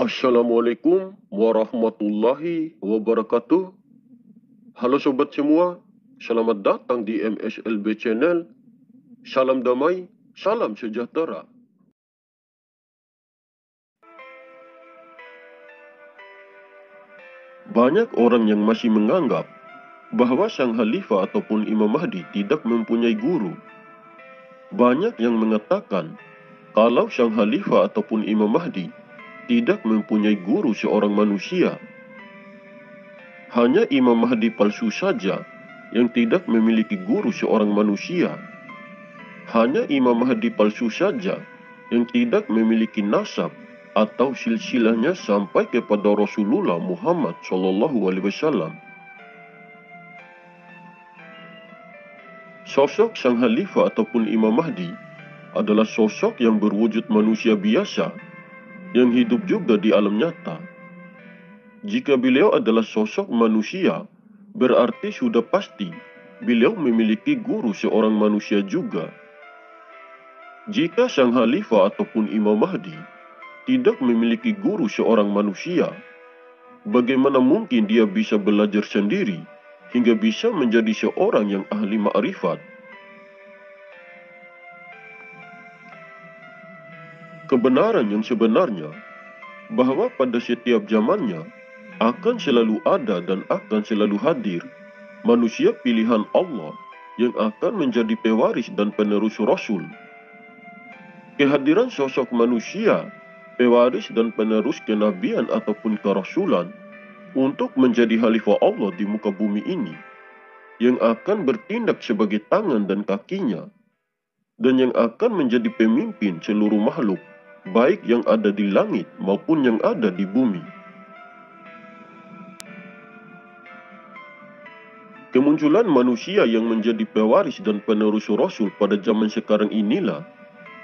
Assalamualaikum warahmatullahi wabarakatuh. Halo sobat semua, selamat datang di MSLB Channel. Salam damai, salam sejahtera. Banyak orang yang masih menganggap bahwa Sang Khalifah ataupun Imam Mahdi tidak mempunyai guru. Banyak yang mengatakan kalau Sang Khalifah ataupun Imam Mahdi tidak mempunyai guru seorang manusia. Hanya Imam Mahdi palsu saja yang tidak memiliki guru seorang manusia. Hanya Imam Mahdi palsu saja yang tidak memiliki nasab atau silsilahnya sampai kepada Rasulullah Muhammad SAW. Sosok Sang Khalifah ataupun Imam Mahdi adalah sosok yang berwujud manusia biasa yang hidup juga di alam nyata. Jika beliau adalah sosok manusia, berarti sudah pasti beliau memiliki guru seorang manusia juga. Jika Sang Khalifah ataupun Imam Mahdi tidak memiliki guru seorang manusia, bagaimana mungkin dia bisa belajar sendiri hingga bisa menjadi seorang yang ahli ma'rifat? Kebenaran yang sebenarnya bahwa pada setiap zamannya akan selalu ada dan akan selalu hadir manusia pilihan Allah yang akan menjadi pewaris dan penerus Rasul. Kehadiran sosok manusia, pewaris dan penerus kenabian ataupun kerasulan untuk menjadi khalifah Allah di muka bumi ini, yang akan bertindak sebagai tangan dan kakinya, dan yang akan menjadi pemimpin seluruh makhluk, baik yang ada di langit maupun yang ada di bumi. Kemunculan manusia yang menjadi pewaris dan penerus Rasul pada zaman sekarang inilah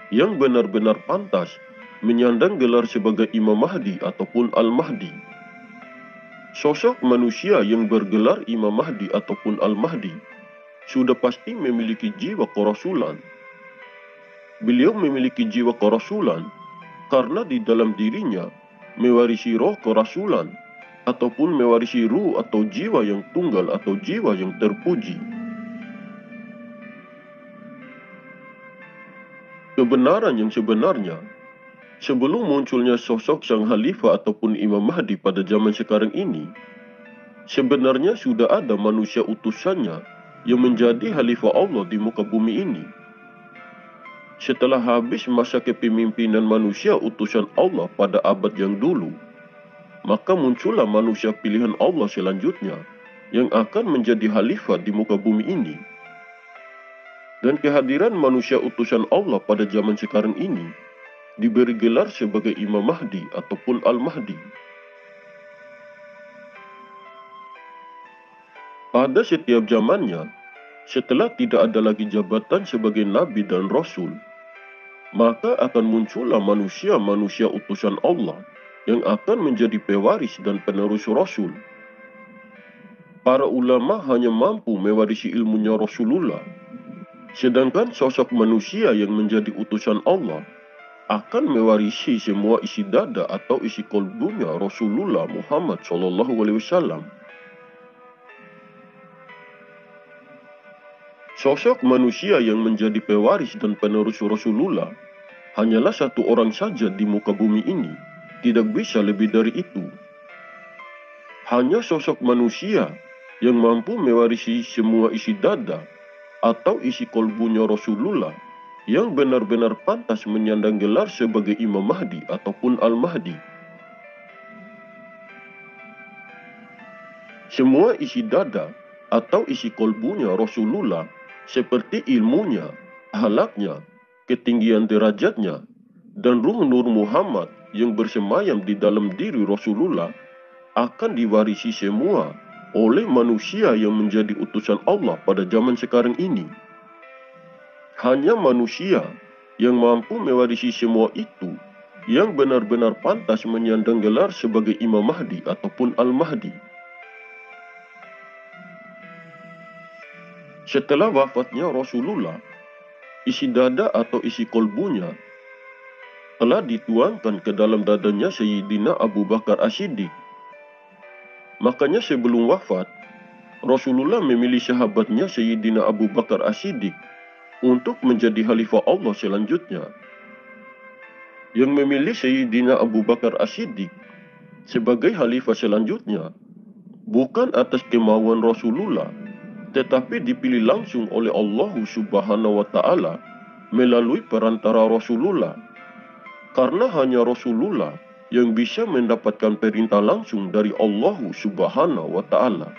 yang benar-benar pantas menyandang gelar sebagai Imam Mahdi ataupun Al-Mahdi. Sosok manusia yang bergelar Imam Mahdi ataupun Al-Mahdi sudah pasti memiliki jiwa kerasulan. Beliau memiliki jiwa kerasulan karena di dalam dirinya mewarisi roh kerasulan ataupun mewarisi ruh atau jiwa yang tunggal atau jiwa yang terpuji. Kebenaran yang sebenarnya, sebelum munculnya sosok Sang Khalifah ataupun Imam Mahdi pada zaman sekarang ini, sebenarnya sudah ada manusia utusannya yang menjadi Khalifah Allah di muka bumi ini. Setelah habis masa kepemimpinan manusia utusan Allah pada abad yang dulu, maka muncullah manusia pilihan Allah selanjutnya yang akan menjadi khalifah di muka bumi ini. Dan kehadiran manusia utusan Allah pada zaman sekarang ini diberi gelar sebagai Imam Mahdi ataupun Al-Mahdi. Pada setiap zamannya, setelah tidak ada lagi jabatan sebagai Nabi dan Rasul, maka akan muncullah manusia-manusia utusan Allah yang akan menjadi pewaris dan penerus Rasul. Para ulama hanya mampu mewarisi ilmunya Rasulullah, sedangkan sosok manusia yang menjadi utusan Allah akan mewarisi semua isi dada atau isi kolbunya Rasulullah Muhammad SAW. Sosok manusia yang menjadi pewaris dan penerus Rasulullah hanyalah satu orang saja di muka bumi ini, tidak bisa lebih dari itu. Hanya sosok manusia yang mampu mewarisi semua isi dada atau isi kolbunya Rasulullah yang benar-benar pantas menyandang gelar sebagai Imam Mahdi ataupun Al-Mahdi. Semua isi dada atau isi kolbunya Rasulullah seperti ilmunya, akhlaknya, ketinggian derajatnya, dan ruh Nur Muhammad yang bersemayam di dalam diri Rasulullah akan diwarisi semua oleh manusia yang menjadi utusan Allah pada zaman sekarang ini. Hanya manusia yang mampu mewarisi semua itu yang benar-benar pantas menyandang gelar sebagai Imam Mahdi ataupun Al-Mahdi. Setelah wafatnya Rasulullah, isi dada atau isi kolbunya telah dituangkan ke dalam dadanya Sayyidina Abu Bakar As-Siddiq. Makanya sebelum wafat, Rasulullah memilih sahabatnya Sayyidina Abu Bakar As-Siddiq untuk menjadi khalifah Allah selanjutnya. Yang memilih Sayyidina Abu Bakar As-Siddiq sebagai khalifah selanjutnya bukan atas kemauan Rasulullah, tetapi dipilih langsung oleh Allah Subhanahu wa Ta'ala melalui perantara Rasulullah. Karena hanya Rasulullah yang bisa mendapatkan perintah langsung dari Allah Subhanahu wa Ta'ala.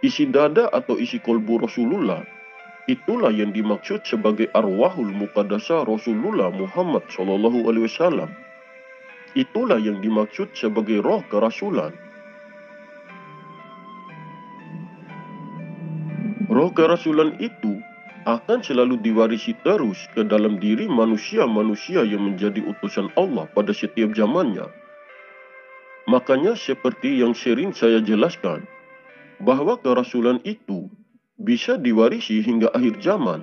Isi dada atau isi kolbu Rasulullah, itulah yang dimaksud sebagai arwahul muqaddasah Rasulullah Muhammad SAW. Itulah yang dimaksud sebagai roh kerasulan. Roh kerasulan itu akan selalu diwarisi terus ke dalam diri manusia-manusia yang menjadi utusan Allah pada setiap zamannya. Makanya seperti yang sering saya jelaskan, bahwa kerasulan itu bisa diwarisi hingga akhir zaman.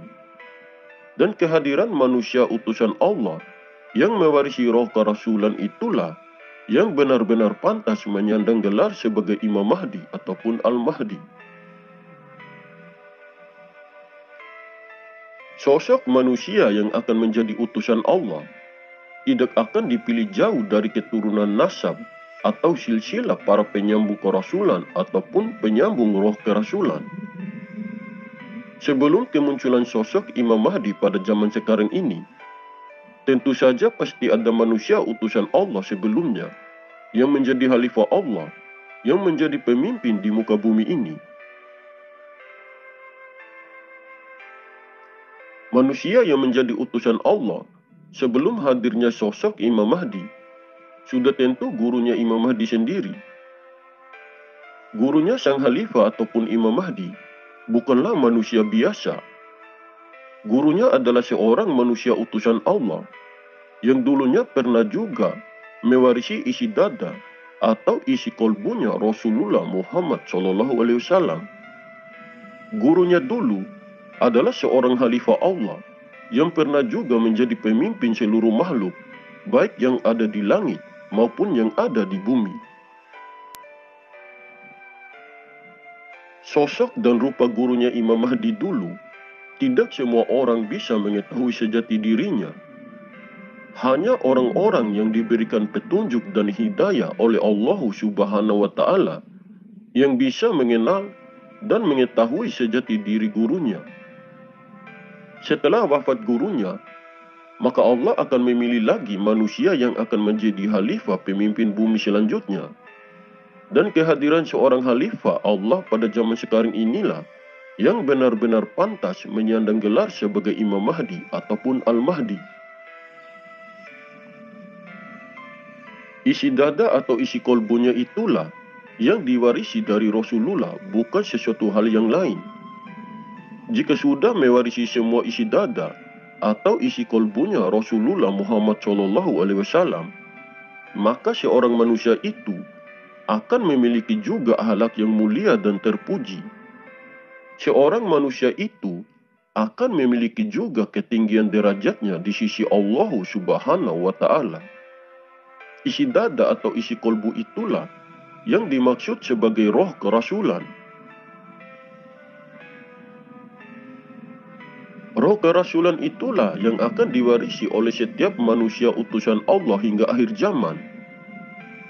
Dan kehadiran manusia utusan Allah yang mewarisi roh kerasulan itulah yang benar-benar pantas menyandang gelar sebagai Imam Mahdi ataupun Al-Mahdi. Sosok manusia yang akan menjadi utusan Allah tidak akan dipilih jauh dari keturunan nasab atau silsilah para penyambung kerasulan ataupun penyambung roh kerasulan. Sebelum kemunculan sosok Imam Mahdi pada zaman sekarang ini, tentu saja pasti ada manusia utusan Allah sebelumnya yang menjadi khalifah Allah, yang menjadi pemimpin di muka bumi ini. Manusia yang menjadi utusan Allah sebelum hadirnya sosok Imam Mahdi sudah tentu gurunya Imam Mahdi sendiri. Gurunya sang khalifah ataupun Imam Mahdi bukanlah manusia biasa. Gurunya adalah seorang manusia utusan Allah yang dulunya pernah juga mewarisi isi dada atau isi kolbunya Rasulullah Muhammad SAW. Gurunya dulu adalah seorang khalifah Allah yang pernah juga menjadi pemimpin seluruh makhluk, baik yang ada di langit maupun yang ada di bumi. Sosok dan rupa gurunya Imam Mahdi dulu, tidak semua orang bisa mengetahui sejati dirinya. Hanya orang-orang yang diberikan petunjuk dan hidayah oleh Allah Subhanahu wa Ta'ala yang bisa mengenal dan mengetahui sejati diri gurunya. Setelah wafat gurunya, maka Allah akan memilih lagi manusia yang akan menjadi khalifah pemimpin bumi selanjutnya. Dan kehadiran seorang khalifah Allah pada zaman sekarang inilah yang benar-benar pantas menyandang gelar sebagai Imam Mahdi ataupun Al-Mahdi. Isi dada atau isi kolbunya itulah yang diwarisi dari Rasulullah, bukan sesuatu hal yang lain. Jika sudah mewarisi semua isi dada atau isi kolbunya Rasulullah Muhammad SAW, maka seorang manusia itu akan memiliki juga akhlak yang mulia dan terpuji. Seorang manusia itu akan memiliki juga ketinggian derajatnya di sisi Allah Subhanahu wa Ta'ala. Isi dada atau isi kolbu itulah yang dimaksud sebagai roh kerasulan. Roh kerasulan itulah yang akan diwarisi oleh setiap manusia utusan Allah hingga akhir zaman.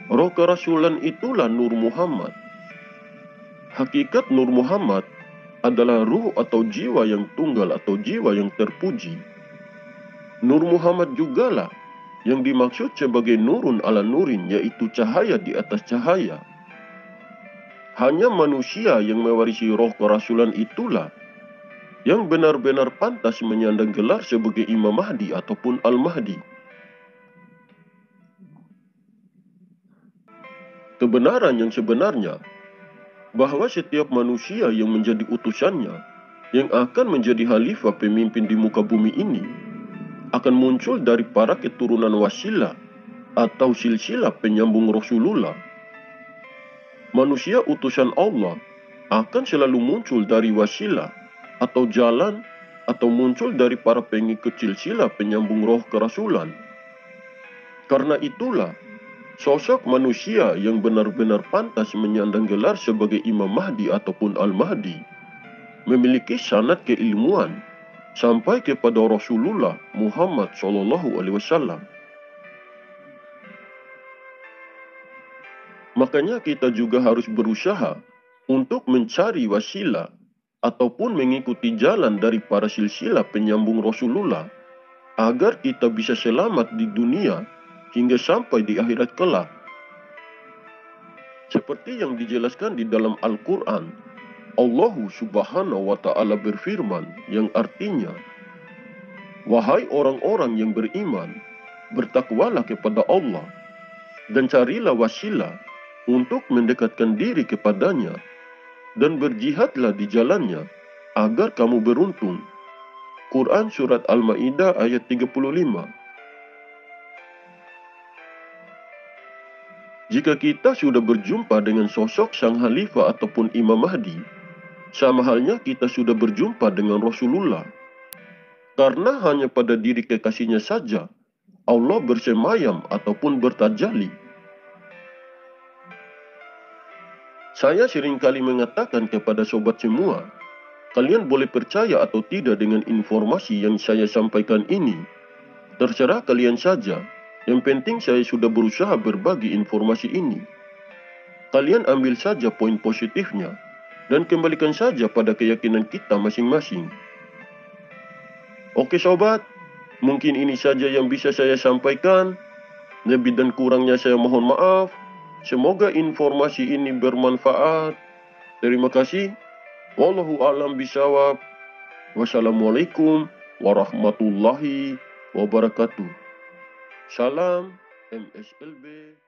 Roh kerasulan itulah Nur Muhammad. Hakikat Nur Muhammad adalah ruh atau jiwa yang tunggal atau jiwa yang terpuji. Nur Muhammad jugalah yang dimaksud sebagai nurun ala nurin, yaitu cahaya di atas cahaya. Hanya manusia yang mewarisi roh kerasulan itulah yang benar-benar pantas menyandang gelar sebagai Imam Mahdi ataupun Al-Mahdi. Kebenaran yang sebenarnya bahwa setiap manusia yang menjadi utusannya, yang akan menjadi khalifah pemimpin di muka bumi ini, akan muncul dari para keturunan wasilah atau silsilah penyambung Rasulullah. Manusia utusan Allah akan selalu muncul dari wasilah atau jalan atau muncul dari para pengikut silsilah penyambung roh kerasulan. Karena itulah, sosok manusia yang benar-benar pantas menyandang gelar sebagai Imam Mahdi ataupun Al-Mahdi memiliki sanad keilmuan sampai kepada Rasulullah Muhammad SAW. Makanya kita juga harus berusaha untuk mencari wasilah ataupun mengikuti jalan dari para silsilah penyambung Rasulullah agar kita bisa selamat di dunia hingga sampai di akhirat kelak. Seperti yang dijelaskan di dalam Al-Quran, Allah Subhanahu wa Ta'ala berfirman yang artinya, "Wahai orang-orang yang beriman, bertakwalah kepada Allah dan carilah wasilah untuk mendekatkan diri kepadanya dan berjihadlah di jalannya agar kamu beruntung." Quran Surat Al-Ma'idah ayat 35. Jika kita sudah berjumpa dengan sosok sang Khalifah ataupun Imam Mahdi, sama halnya kita sudah berjumpa dengan Rasulullah. Karena hanya pada diri kekasihnya saja Allah bersemayam ataupun bertajalli. Saya seringkali mengatakan kepada sobat semua, kalian boleh percaya atau tidak dengan informasi yang saya sampaikan ini. Terserah kalian saja. Yang penting saya sudah berusaha berbagi informasi ini. Kalian ambil saja poin positifnya dan kembalikan saja pada keyakinan kita masing-masing. Oke sobat, mungkin ini saja yang bisa saya sampaikan. Lebih dan kurangnya saya mohon maaf. Semoga informasi ini bermanfaat. Terima kasih. Wallahu a'lam bishawab. Wassalamualaikum warahmatullahi wabarakatuh. Salam MSLB.